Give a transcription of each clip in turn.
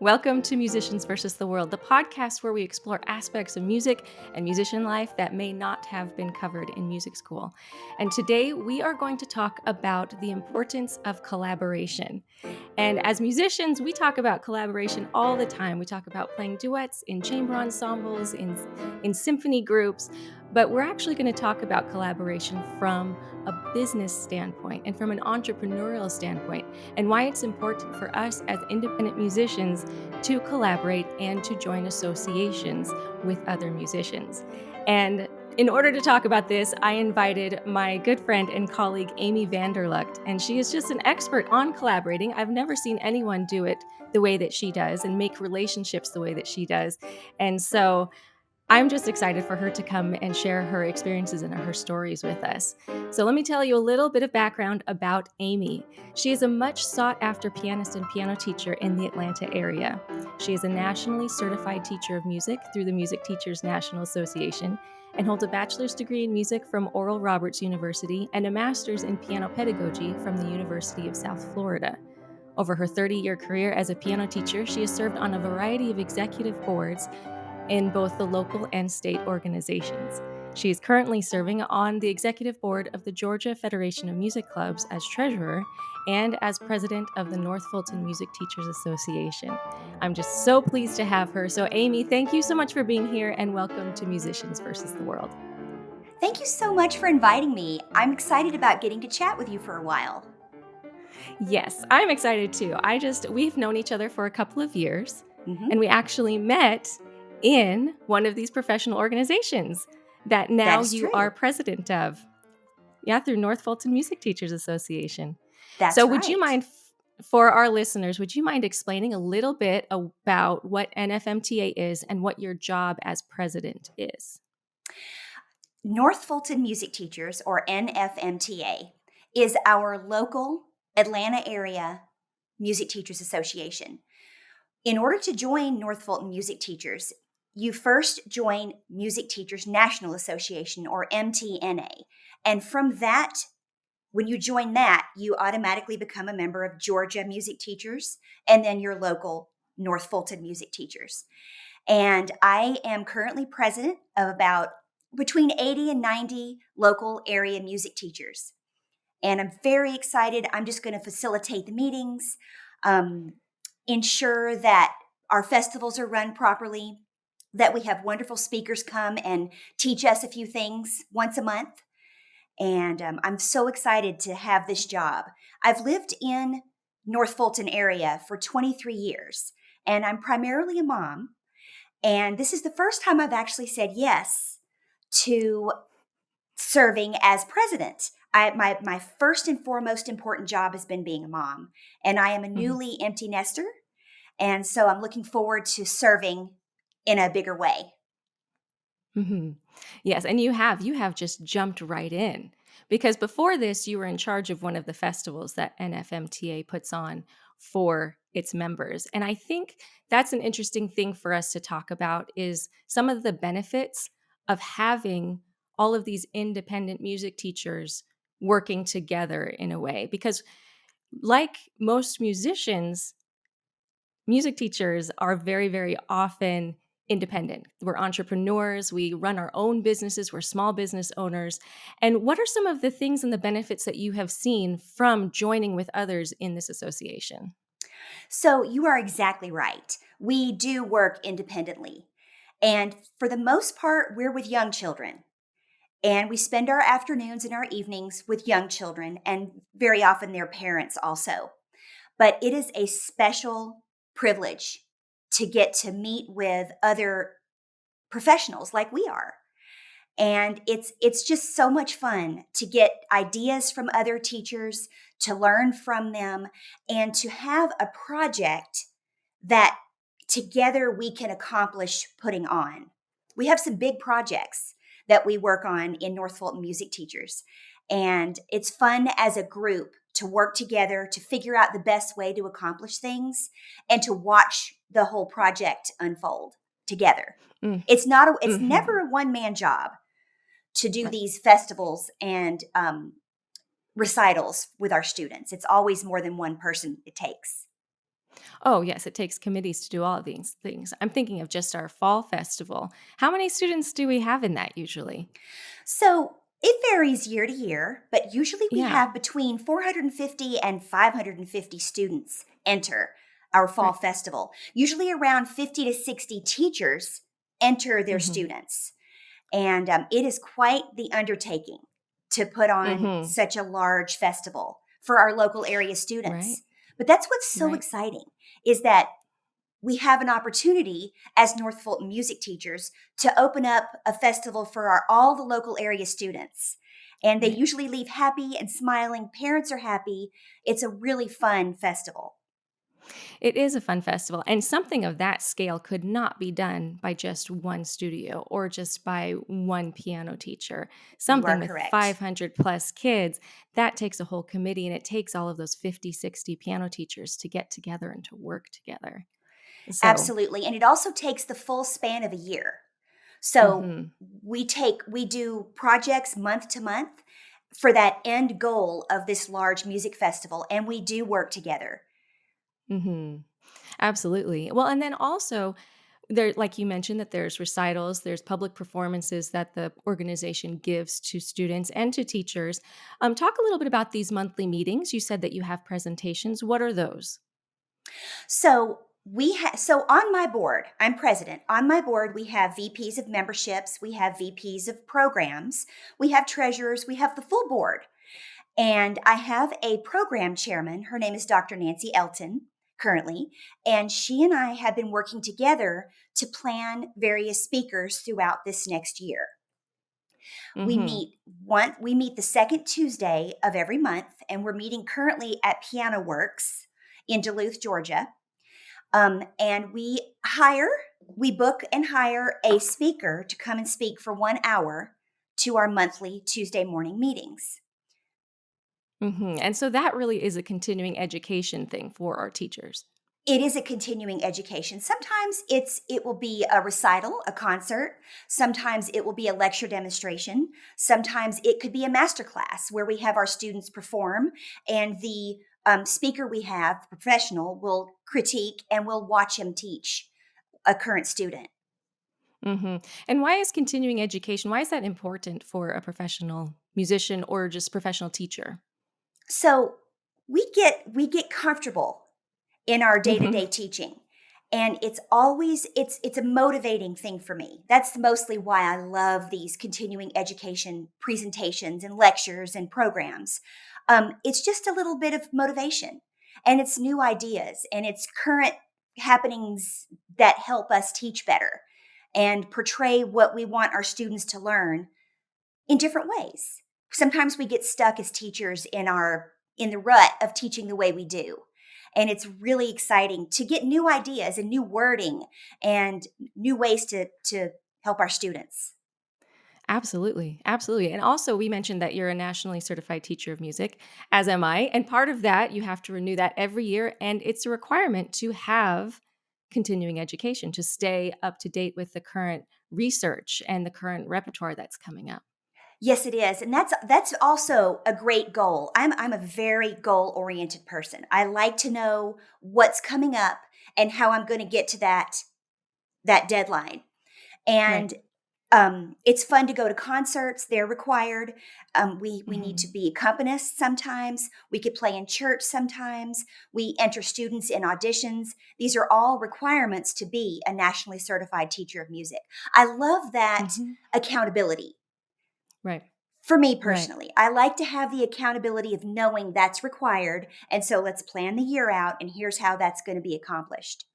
Welcome to Musicians versus the World, the podcast where we explore aspects of music and musician life that may not have been covered in music school. And today we are going to talk about the importance of collaboration. And as musicians, we talk about collaboration all the time. We talk about playing duets in chamber ensembles, in symphony groups, but we're actually going to talk about collaboration from a business standpoint and from an entrepreneurial standpoint, and why it's important for us as independent musicians to collaborate and to join associations with other musicians. And in order to talk about this, I invited my good friend and colleague, Amy VanderLugt, and she is just an expert on collaborating. I've never seen anyone do it the way that she does and make relationships the way that she does. And so I'm just excited for her to come and share her experiences and her stories with us. So let me tell you a little bit of background about Amy. She is a much sought after pianist and piano teacher in the Atlanta area. She is a nationally certified teacher of music through the Music Teachers National Association and holds a bachelor's degree in music from Oral Roberts University and a master's in piano pedagogy from the University of South Florida. Over her 30-year career as a piano teacher, she has served on a variety of executive boards in both the local and state organizations. She is currently serving on the executive board of the Georgia Federation of Music Clubs as treasurer and as president of the North Fulton Music Teachers Association. I'm just so pleased to have her. So Amy, thank you so much for being here and welcome to Musicians versus the World. Thank you so much for inviting me. I'm excited about getting to chat with you for a while. Yes, I'm excited too. We've known each other for a couple of years, and we actually met in one of these professional organizations that now you are president of. Yeah, through North Fulton Music Teachers Association. That's so right. Would you mind, for our listeners, would you mind explaining a little bit about what NFMTA is and what your job as president is? North Fulton Music Teachers, or NFMTA, is our local Atlanta area Music Teachers Association. In order to join North Fulton Music Teachers, you first join Music Teachers National Association, or MTNA. And from that, when you join that, you automatically become a member of Georgia Music Teachers and then your local North Fulton Music Teachers. And I am currently president of about between 80 and 90 local area music teachers. And I'm very excited. I'm just going to facilitate the meetings, ensure that our festivals are run properly, that we have wonderful speakers come and teach us a few things once a month. And I'm so excited to have this job. I've lived in North Fulton area for 23 years, and I'm primarily a mom. And this is the first time I've actually said yes to serving as president. My first and foremost important job has been being a mom, and I am a newly empty nester. And so I'm looking forward to serving in a bigger way. Mm-hmm. Yes, and you have just jumped right in, because before this, you were in charge of one of the festivals that NFMTA puts on for its members. And I think that's an interesting thing for us to talk about is some of the benefits of having all of these independent music teachers working together in a way. Because like most musicians, music teachers are very, very often independent. We're entrepreneurs. We run our own businesses. We're small business owners. And what are some of the things and the benefits that you have seen from joining with others in this association? So you are exactly right. We do work independently. And for the most part, we're with young children. And we spend our afternoons and our evenings with young children, and very often their parents also. But it is a special privilege to get to meet with other professionals like we are. And it's just so much fun to get ideas from other teachers, to learn from them, and to have a project that together we can accomplish putting on. We have some big projects that we work on in North Fulton Music Teachers. And it's fun as a group to work together to figure out the best way to accomplish things and to watch the whole project unfold together. It's never a one-man job to do these festivals and recitals with our students. It's always more than one person it takes. Oh, yes, it takes committees to do all of these things. I'm thinking of just our fall festival. How many students do we have in that usually? So it varies year to year, but usually we Yeah, have between 450 and 550 students enter our fall right. festival. Usually around 50 to 60 teachers enter their Mhm. students. And it is quite the undertaking to put on Mhm. such a large festival for our local area Right. students. But that's what's so Right. exciting is that we have an opportunity as North Fulton music teachers to open up a festival for all the local area students. And they Right. usually leave happy and smiling. Parents are happy. It's a really fun festival. It is a fun festival, and something of that scale could not be done by just one studio or just by one piano teacher. You are Something with correct. 500 plus kids, that takes a whole committee and it takes all of those 50, 60 piano teachers to get together and to work together. So, Absolutely. And it also takes the full span of a year. So mhm, we do projects month to month for that end goal of this large music festival, and we do work together. mhm. Absolutely. Well, and then also there, like you mentioned, that there's recitals, there's public performances that the organization gives to students and to teachers. Talk a little bit about these monthly meetings. You said that you have presentations. What are those? So on my board, I'm president. On my board, we have VPs of memberships, we have VPs of programs, we have treasurers, we have the full board. And I have a program chairman. Her name is Dr. Nancy Elton currently, and she and I have been working together to plan various speakers throughout this next year. We Mm-hmm. meet we meet the second Tuesday of every month, and we're meeting currently at Piano Works in Duluth, Georgia. And we book and hire a speaker to come and speak for 1 hour to our monthly Tuesday morning meetings. Mm-hmm. And so that really is a continuing education thing for our teachers. It is a continuing education. Sometimes it will be a recital, a concert. Sometimes it will be a lecture demonstration. Sometimes it could be a master class where we have our students perform, and the speaker we have, the professional, will critique and will watch him teach a current student. Mm-hmm. And why is continuing education, why is that important for a professional musician or just professional teacher? So we get comfortable in our Mm-hmm. day-to-day teaching, and it's a motivating thing for me. That's mostly why I love these continuing education presentations and lectures and programs. It's just a little bit of motivation, and it's new ideas, and it's current happenings that help us teach better and portray what we want our students to learn in different ways. Sometimes we get stuck as teachers in the rut of teaching the way we do. And it's really exciting to get new ideas and new wording and new ways to help our students. Absolutely. Absolutely. And also, we mentioned that you're a nationally certified teacher of music, as am I. And part of that, you have to renew that every year. And it's a requirement to have continuing education to stay up to date with the current research and the current repertoire that's coming up. Yes, it is. And that's also a great goal. I'm a very goal-oriented person. I like to know what's coming up and how I'm going to get to that deadline. Right. And it's fun to go to concerts; they're required. We need to Hmm. be accompanists sometimes. We could play in church sometimes. We enter students in auditions. These are all requirements to be a nationally certified teacher of music. I love that Hmm. accountability. Right. For me Right. personally, I like to have the accountability of knowing that's required. And so let's plan the year out, and here's how that's going to be accomplished.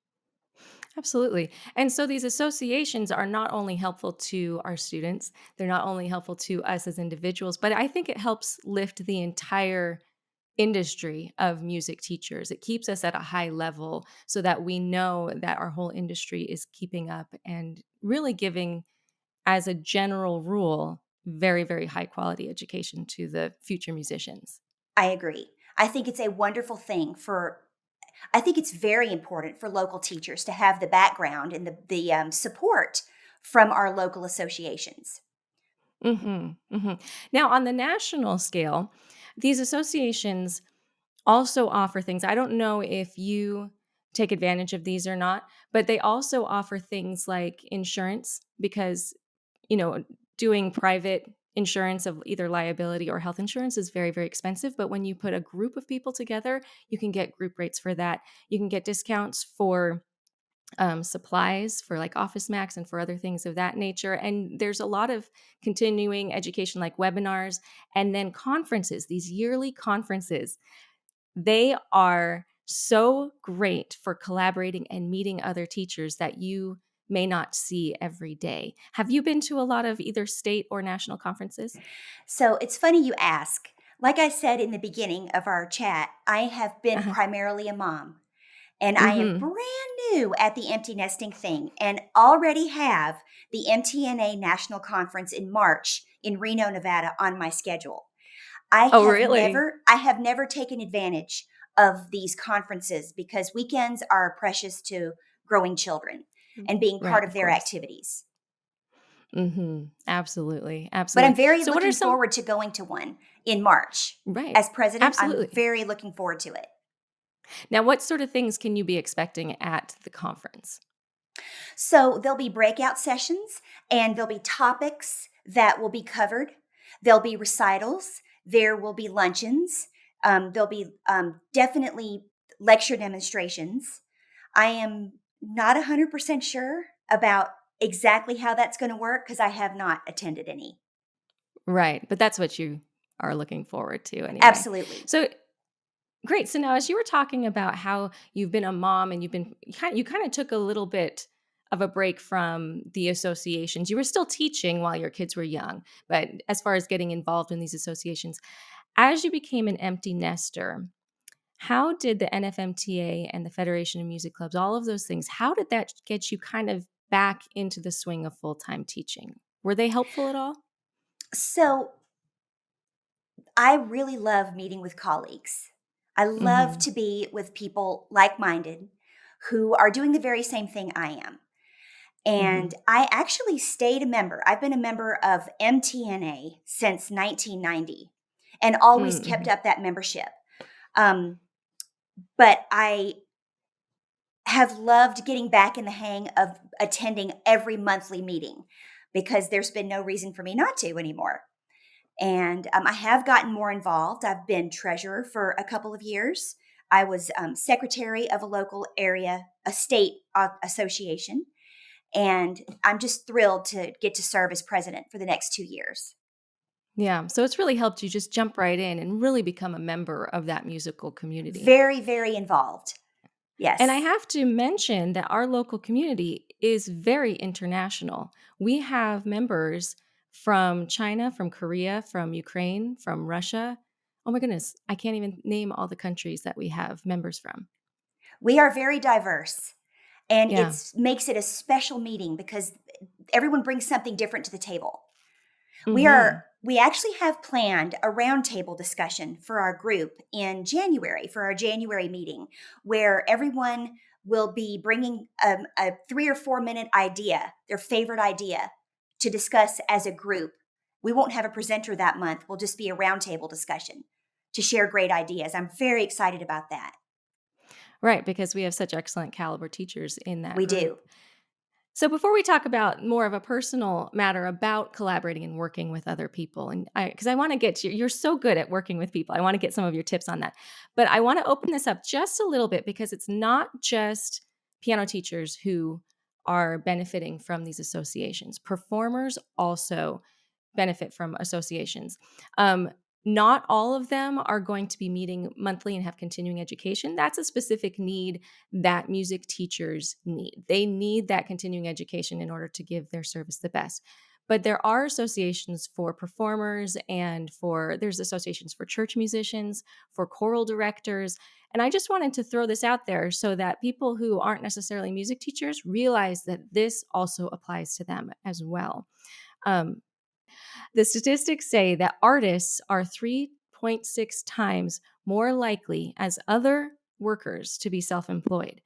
Absolutely. And so these associations are not only helpful to our students, they're not only helpful to us as individuals, but I think it helps lift the entire industry of music teachers. It keeps us at a high level so that we know that our whole industry is keeping up and really giving, as a general rule, very, very high quality education to the future musicians. I agree. I think it's a wonderful thing for I think it's very important for local teachers to have the background and the support from our local associations. Hmm. Hmm. Now, on the national scale, these associations also offer things. I don't know if you take advantage of these or not. But they also offer things like insurance because, doing private insurance of either liability or health insurance is very, very expensive. But when you put a group of people together, you can get group rates for that. You can get discounts for supplies for like Office Max and for other things of that nature. And there's a lot of continuing education like webinars and then conferences, these yearly conferences. They are so great for collaborating and meeting other teachers that you may not see every day. Have you been to a lot of either state or national conferences? So it's funny you ask. Like I said in the beginning of our chat, I have been Uh-huh. primarily a mom. And I am Mm-hmm. brand new at the empty nesting thing and already have the MTNA National Conference in March in Reno, Nevada on my schedule. Oh, really? I have never taken advantage of these conferences because weekends are precious to growing children and being Right, part of of their course. activities. Mm-hmm. Absolutely. But I'm Absolutely. very So what are looking some forward to going to one in March. right. As president, I'm Absolutely. very looking forward to it. Now, what sort of things can you be expecting at the conference? So there'll be breakout sessions and there'll be topics that will be covered. There'll be recitals. There will be luncheons. There'll be definitely lecture demonstrations. I am not 100% sure about exactly how that's going to work because I have not attended any. Right. But that's what you are looking forward to anyway. Absolutely. So great. So now, as you were talking about how you've been a mom and you kind of took a little bit of a break from the associations. You were still teaching while your kids were young, but as far as getting involved in these associations, as you became an empty nester, how did the NFMTA and the Federation of Music Clubs, all of those things, how did that get you kind of back into the swing of full-time teaching? Were they helpful at all? So I really love meeting with colleagues. I love Mm-hmm. to be with people like minded who are doing the very same thing I am. Mm-hmm. And I actually stayed a member. I've been a member of MTNA since 1990 and always kept Mm-hmm. up that membership. Um, but I have loved getting back in the hang of attending every monthly meeting because there's been no reason for me not to anymore. And I have gotten more involved. I've been treasurer for a couple of years. I was secretary of a local area, a state association. And I'm just thrilled to get to serve as president for the next 2 years. Yeah. So it's really helped you just jump right in and really become a member of that musical community. Very, very involved. And I Yes. have to mention that our local community is very international. We have members from China, from Korea, from Ukraine, from Russia. Oh my goodness, I can't even name all the countries that we have members from. We are very diverse. And Yeah. it makes it a special meeting because everyone brings something different to the table. Mhm. We actually have planned a roundtable discussion for our group in January for our January meeting where everyone will be bringing a 3 or 4 minute idea, their favorite idea to discuss as a group. We won't have a presenter that month. We'll just be a roundtable discussion to share great ideas. I'm very excited about that. Right, because we have such excellent caliber teachers in that We group. do. So before we talk about more of a personal matter about collaborating and working with other people, and because I want to get to you're so good at working with people, I want to get some of your tips on that. But I want to open this up just a little bit because it's not just piano teachers who are benefiting from these associations. Performers also benefit from associations. Um, not all of them are going to be meeting monthly and have continuing education. That's a specific need that music teachers need. They need that continuing education in order to give their service the best. But there are associations for performers and there's associations for church musicians, for choral directors. And I just wanted to throw this out there so that people who aren't necessarily music teachers realize that this also applies to them as well. Um, the statistics say that artists are 3.6 times more likely as other workers to be self-employed.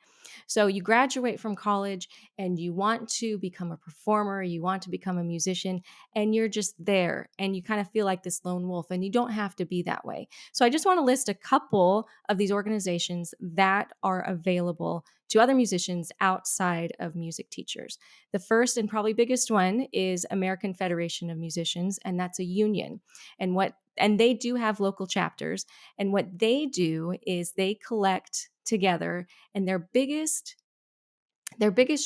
So you graduate from college and you want to become a performer, you want to become a musician, and you're just there and you kind of feel like this lone wolf, and you don't have to be that way. So I just want to list a couple of these organizations that are available to other musicians outside of music teachers. The first and probably biggest one is American Federation of Musicians, and that's a union. And they do have local chapters, and what they do is they collect together, and their biggest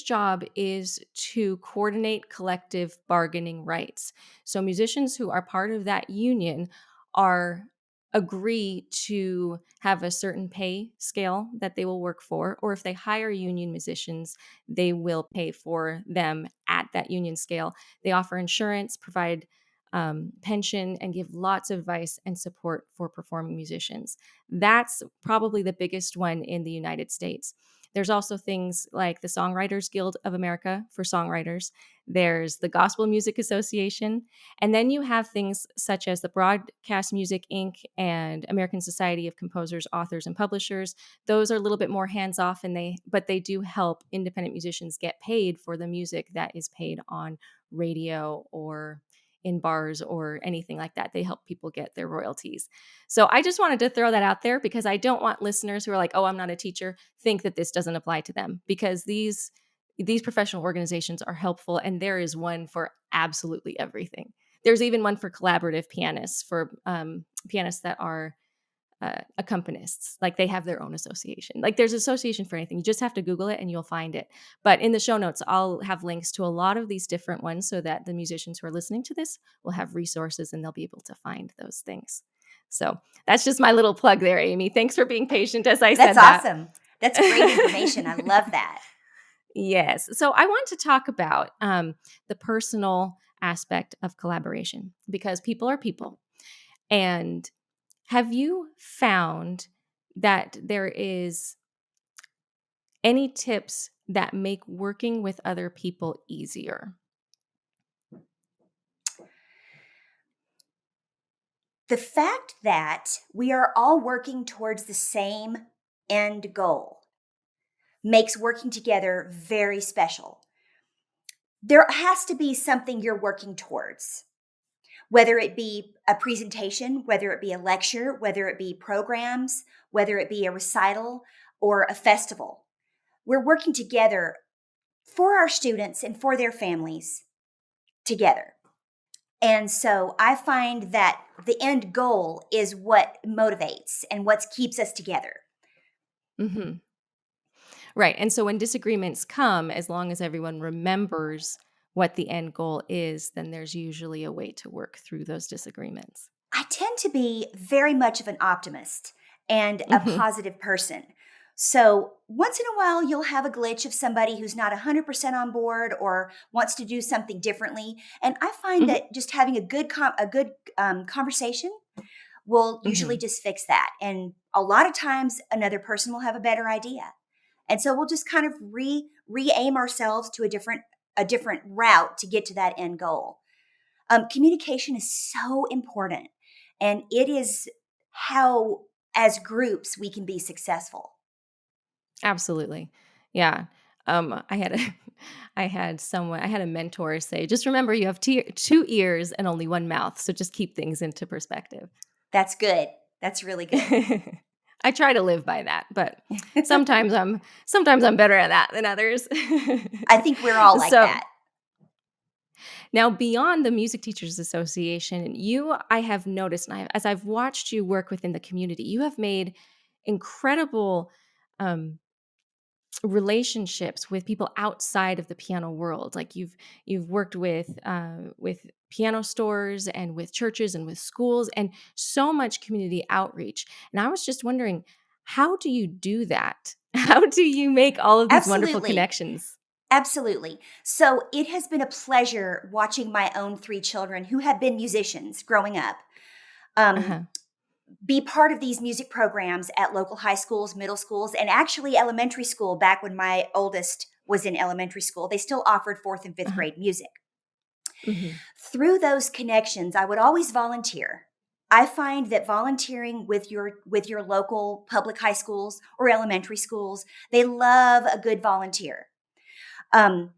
job is to coordinate collective bargaining rights. So musicians who are part of that union are agree to have a certain pay scale that they will work for, or if they hire union musicians, they will pay for them at that union scale. They offer insurance, provide pension, and give lots of advice and support for performing musicians. That's probably the biggest one in the United States. There's also things like the Songwriters Guild of America for songwriters. There's the Gospel Music Association. And then you have things such as the Broadcast Music Inc. and American Society of Composers, Authors, and Publishers. Those are a little bit more hands-off, but they do help independent musicians get paid for the music that is played on radio or in bars or anything like that. They help people get their royalties. So I just wanted to throw that out there because I don't want listeners who are like, oh, I'm not a teacher, think that this doesn't apply to them, because these professional organizations are helpful, and there is one for absolutely everything. There's even one for collaborative pianists, for pianists that are accompanists. Like, they have their own association. Like, there's association for anything. You just have to Google it and you'll find it. But in the show notes, I'll have links to a lot of these different ones so that the musicians who are listening to this will have resources and they'll be able to find those things. So that's just my little plug there, Amy. Thanks for being patient as I said that. That's awesome. That's great information. I love that. Yes. So I want to talk about the personal aspect of collaboration, because people are people. And have you found that there is any tips that make working with other people easier? The fact that we are all working towards the same end goal makes working together very special. There has to be something you're working towards, whether it be a presentation, whether it be a lecture, whether it be programs, whether it be a recital or a festival. We're working together for our students and for their families together. And so I find that the end goal is what motivates and what keeps us together. Mm-hmm. Right. And so when disagreements come, as long as everyone remembers what the end goal is, then there's usually a way to work through those disagreements. I tend to be very much of an optimist and a positive person. So once in a while, you'll have a glitch of somebody who's not 100% on board or wants to do something differently. And I find that just having a good conversation will usually just fix that. And a lot of times, another person will have a better idea. And so we'll just kind of re-aim ourselves to a different route to get to that end goal. Communication is so important, and it is how, as groups, we can be successful. Absolutely. Yeah. I had a mentor say, just remember you have two ears and only one mouth. So just keep things into perspective. That's good. That's really good. I try to live by that, but sometimes I'm better at that than others. I think we're all like that. Now, beyond the Music Teachers Association, I have noticed, and as I've watched you work within the community, you have made incredible relationships with people outside of the piano world. Like you've worked with piano stores and with churches and with schools, and so much community outreach. And I was just wondering, how do you do that? How do you make all of these wonderful connections? Absolutely. So it has been a pleasure watching my own 3 children who have been musicians growing up be part of these music programs at local high schools, middle schools, and actually elementary school. Back when my oldest was in elementary school, they still offered 4th and 5th grade music. Through those connections, I would always volunteer. I find that volunteering with your local public high schools or elementary schools, they love a good volunteer. Um,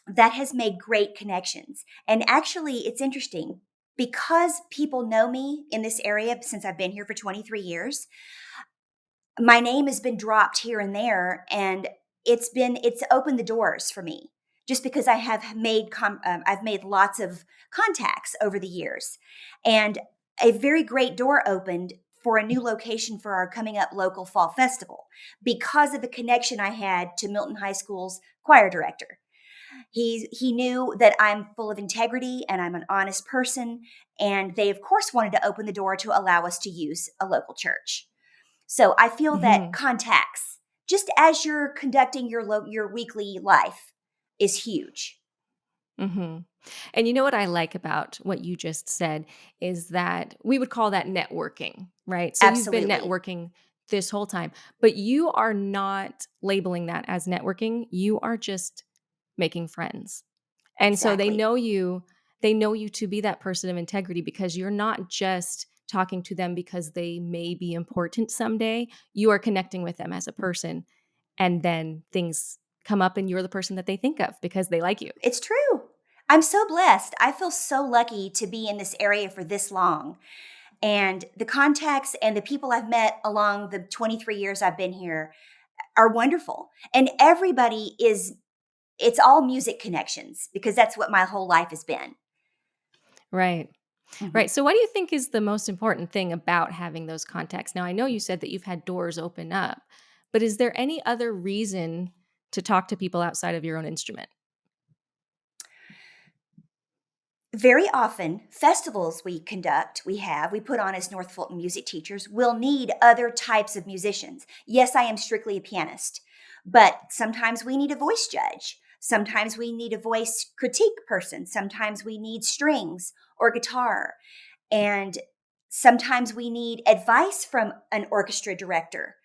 that has made great connections. And actually, it's interesting because people know me in this area since I've been here for 23 years. My name has been dropped here and there, and it's opened the doors for me just because I have I've made lots of contacts over the years, and a very great door opened for a new location for our coming up local fall festival because of the connection I had to Milton High School's choir director. He knew that I'm full of integrity and I'm an honest person, and they of course wanted to open the door to allow us to use a local church. So I feel that Hmm. contacts, just as you're conducting your weekly life, is huge. Hmm. And you know what I like about what you just said is that we would call that networking, right? So you've been Absolutely. networking this whole time, but you are not labeling that as networking. You are just making friends. And so Exactly. they know you to be that person of integrity because you're not just talking to them because they may be important someday. You are connecting with them as a person, and then things come up and you're the person that they think of because they like you. It's true. I'm so blessed. I feel so lucky to be in this area for this long. And the contacts and the people I've met along the 23 years I've been here are wonderful. And it's all music connections because that's what my whole life has been. Right. Mhm. Right. So what do you think is the most important thing about having those contacts? Now, I know you said that you've had doors open up, but is there any other reason to talk to people outside of your own instrument? Very often, festivals we put on as North Fulton music teachers, will need other types of musicians. Yes, I am strictly a pianist, but sometimes we need a voice judge. Sometimes we need a voice critique person. Sometimes we need strings or guitar. And sometimes we need advice from an orchestra director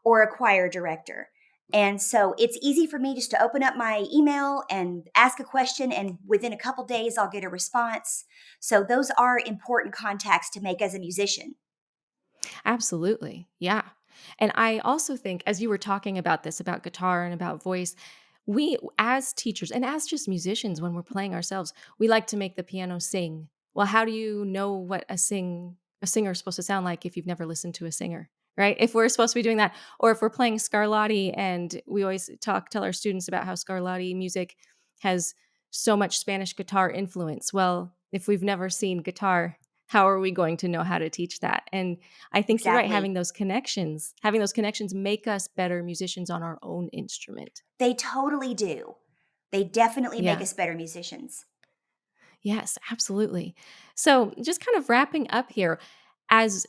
or a choir director. And so it's easy for me just to open up my email and ask a question, and within a couple days, I'll get a response. So those are important contacts to make as a musician. Absolutely. Yeah. And I also think, as you were talking about this, about guitar and about voice, we as teachers and as just musicians, when we're playing ourselves, we like to make the piano sing. Well, how do you know what a singer is supposed to sound like if you've never listened to a singer? Right? If we're supposed to be doing that, or if we're playing Scarlatti and we always tell our students about how Scarlatti music has so much Spanish guitar influence. Well, if we've never seen guitar, how are we going to know how to teach that? And I think you're right. Exactly. Having those connections make us better musicians on our own instrument. They totally do. They definitely make Yeah. us better musicians. Yes, absolutely. So, just kind of wrapping up here, as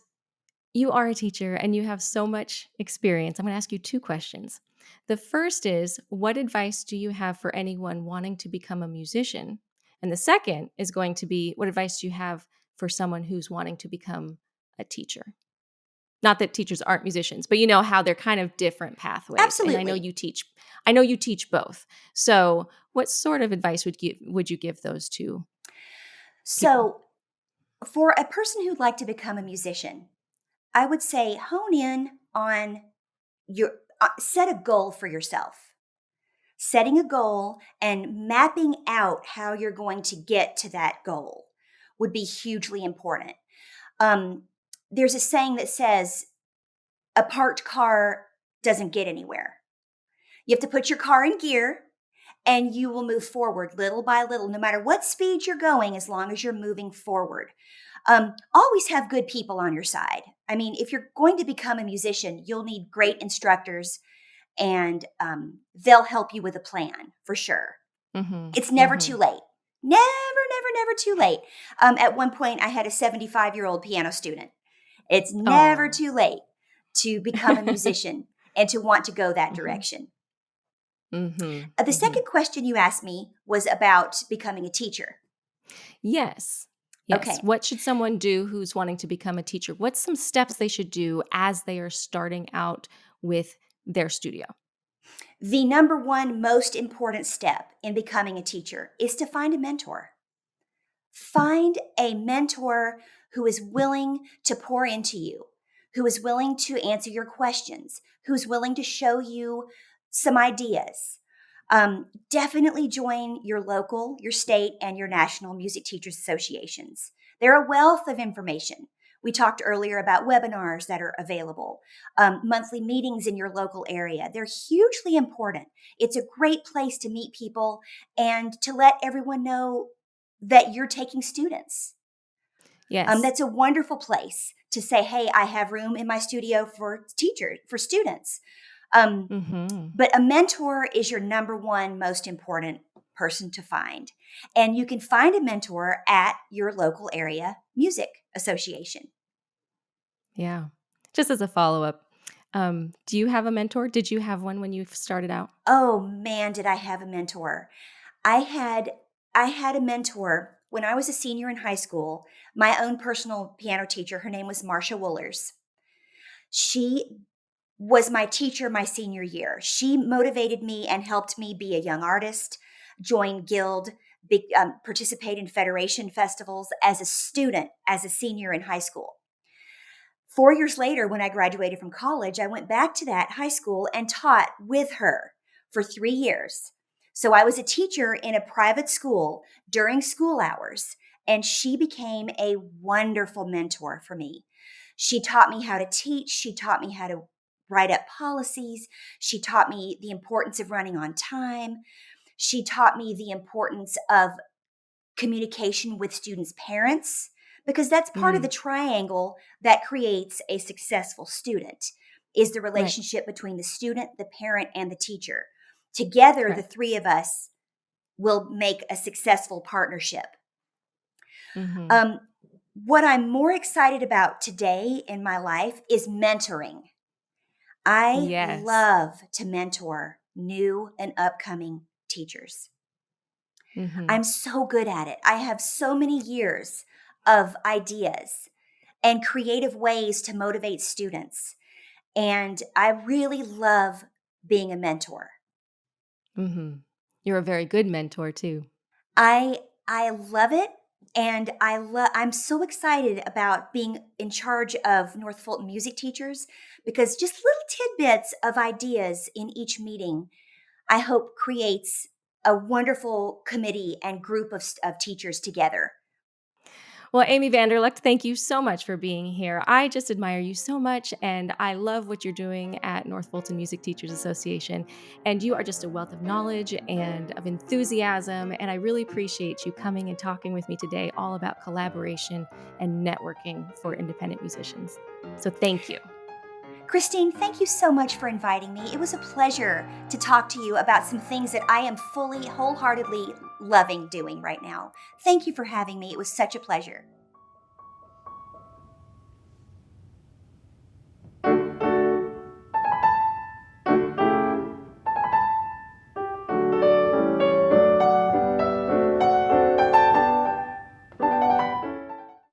you are a teacher and you have so much experience, I'm going to ask you two questions. The first is, what advice do you have for anyone wanting to become a musician? And the second is going to be, what advice do you have for someone who's wanting to become a teacher? Not that teachers aren't musicians, but you know how they're kind of different pathways. And Absolutely. I know you teach both. So, what sort of advice would you give those two people? So, for a person who'd like to become a musician, I would say hone in on your set a goal for yourself. Setting a goal and mapping out how you're going to get to that goal would be hugely important. Um, there's a saying that says a parked car doesn't get anywhere. You have to put your car in gear and you will move forward little by little, no matter what speed you're going, as long as you're moving forward. Always have good people on your side. I mean, if you're going to become a musician, you'll need great instructors, and they'll help you with a plan for sure. Mhm. It's never too Mhm. late. Never, never, never too late. At one point, I had a 75-year-old piano student. It's never Oh. too late to become a musician and to want to go that Mhm. direction. Mhm. The Mhm. second question you asked me was about becoming a teacher. Yes. Yes. Okay. What should someone do who's wanting to become a teacher? What's some steps they should do as they are starting out with their studio? The number one most important step in becoming a teacher is to find a mentor. Find a mentor who is willing to pour into you, who is willing to answer your questions, who's willing to show you some ideas. Definitely join your local, your state, and your national music teachers associations. They're a wealth of information. We talked earlier about webinars that are available, monthly meetings in your local area. They're hugely important. It's a great place to meet people and to let everyone know that you're taking students. Yes. That's a wonderful place to say, hey, I have room in my studio for teachers, for students. Mm-hmm. But a mentor is your number one most important person to find. And you can find a mentor at your local area music association. Yeah. Just as a follow-up, do you have a mentor? Did you have one when you started out? Oh man, did I have a mentor. I had I had a mentor when I was a senior in high school, my own personal piano teacher. Her name was Marcia Woolers. She was my teacher my senior year. She motivated me and helped me be a young artist, join guild, participate in federation festivals as a student, as a senior in high school. 4 years later, when I graduated from college, I went back to that high school and taught with her for 3 years. So I was a teacher in a private school during school hours, and she became a wonderful mentor for me. She taught me how to teach. She taught me how to write up policies. She taught me the importance of running on time. She taught me the importance of communication with students' parents, because that's part of the Mm, triangle that creates a successful student is the right. relationship between the student, the parent, and the teacher. Together, the Correct. three of us will make a successful partnership. Mm-hmm. Um, what I'm more excited about today in my life is mentoring. I Yes. love to mentor new and upcoming teachers. Mm-hmm. I'm so good at it. I have so many years of ideas and creative ways to motivate students. And I really love being a mentor. Mm-hmm. You're a very good mentor too. I love it, and I'm so excited about being in charge of North Fulton music teachers, because just little tidbits of ideas in each meeting I hope creates a wonderful committee and group of teachers together. Well, Amy VanderLugt, thank you so much for being here. I just admire you so much, and I love what you're doing at North Fulton Music Teachers Association. And you are just a wealth of knowledge and of enthusiasm. And I really appreciate you coming and talking with me today all about collaboration and networking for independent musicians. So thank you. Christine, thank you so much for inviting me. It was a pleasure to talk to you about some things that I am fully, wholeheartedly loving doing right now. Thank you for having me. It was such a pleasure.